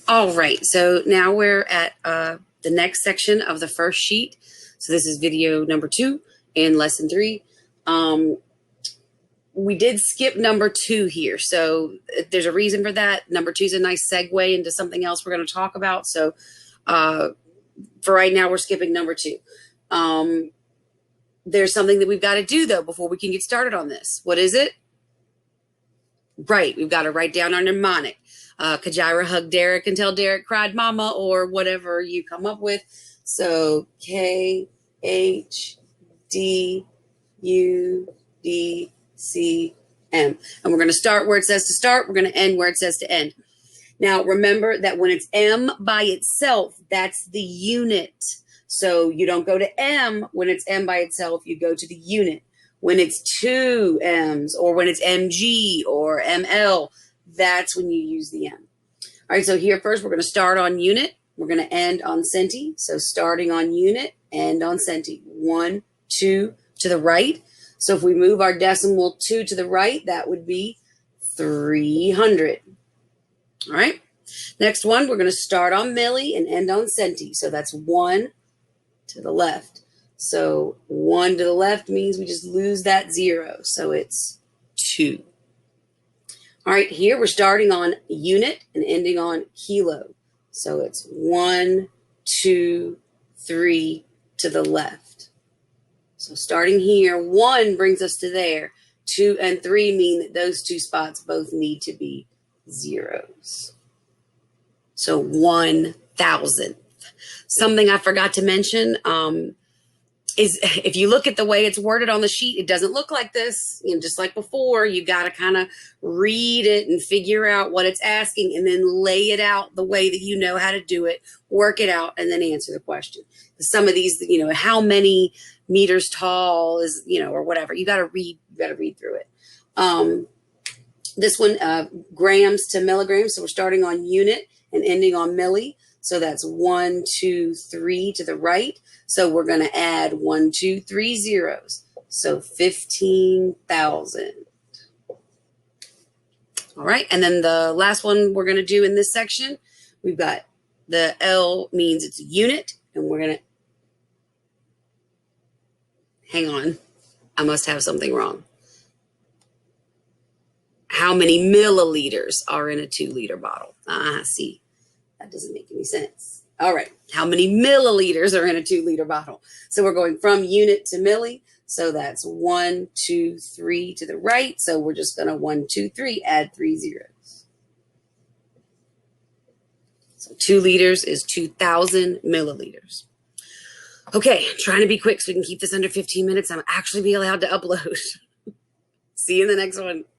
All right, so now we're at the next section of the first sheet. So this is video number 2 in lesson 3. We did skip number 2 here, so there's a reason for that. Number 2 is a nice segue into something else we're going to talk about. So for right now, we're skipping number 2. There's something that we've got to do, though, before we can get started on this. What is it? Right, we've got to write down our mnemonic. Kajira hugged Derek until Derek cried mama, or whatever you come up with. So K-H-D-U-D-C-M. And we're going to start where it says to start. We're going to end where it says to end. Now, remember that when it's M by itself, that's the unit. So you don't go to M when it's M by itself. You go to the unit. When it's 2 M's or when it's MG or ML, that's when you use the M. All right, so here first, we're going to start on unit. We're going to end on centi. So starting on unit, end on centi. 1, 2 to the right. So if we move our decimal 2 to the right, that would be 300. All right. Next one, we're going to start on milli and end on centi. So that's 1 to the left. So 1 to the left means we just lose that 0. So it's 2. All right, here we're starting on unit and ending on kilo. So it's 1, 2, 3 to the left. So starting here, 1 brings us to there. 2 and 3 mean that those 2 spots both need to be zeros. So 1,000th. Something I forgot to mention is if you look at the way it's worded on the sheet, it doesn't look like this. You know, just like before, you got to kind of read it and figure out what it's asking and then lay it out the way that you know how to do it, work it out, and then answer the question. Some of these, you know, how many meters tall is, you know, or whatever. You got to read through it. This one, grams to milligrams. So we're starting on unit and ending on milli. So that's 1, 2, 3 to the right. So we're going to add 1, 2, 3 zeros. So 15,000. All right. And then the last one we're going to do in this section, we've got the L means it's a unit. And we're going to, hang on, I must have something wrong. How many milliliters are in a 2-liter bottle? See. That doesn't make any sense. All right. How many milliliters are in a 2-liter bottle? So we're going from unit to milli. So that's 1, 2, 3 to the right. So we're just going to 1, 2, 3, add 3 zeros. So 2 liters is 2,000 milliliters. Okay. Trying to be quick so we can keep this under 15 minutes. I'm actually be allowed to upload. See you in the next one.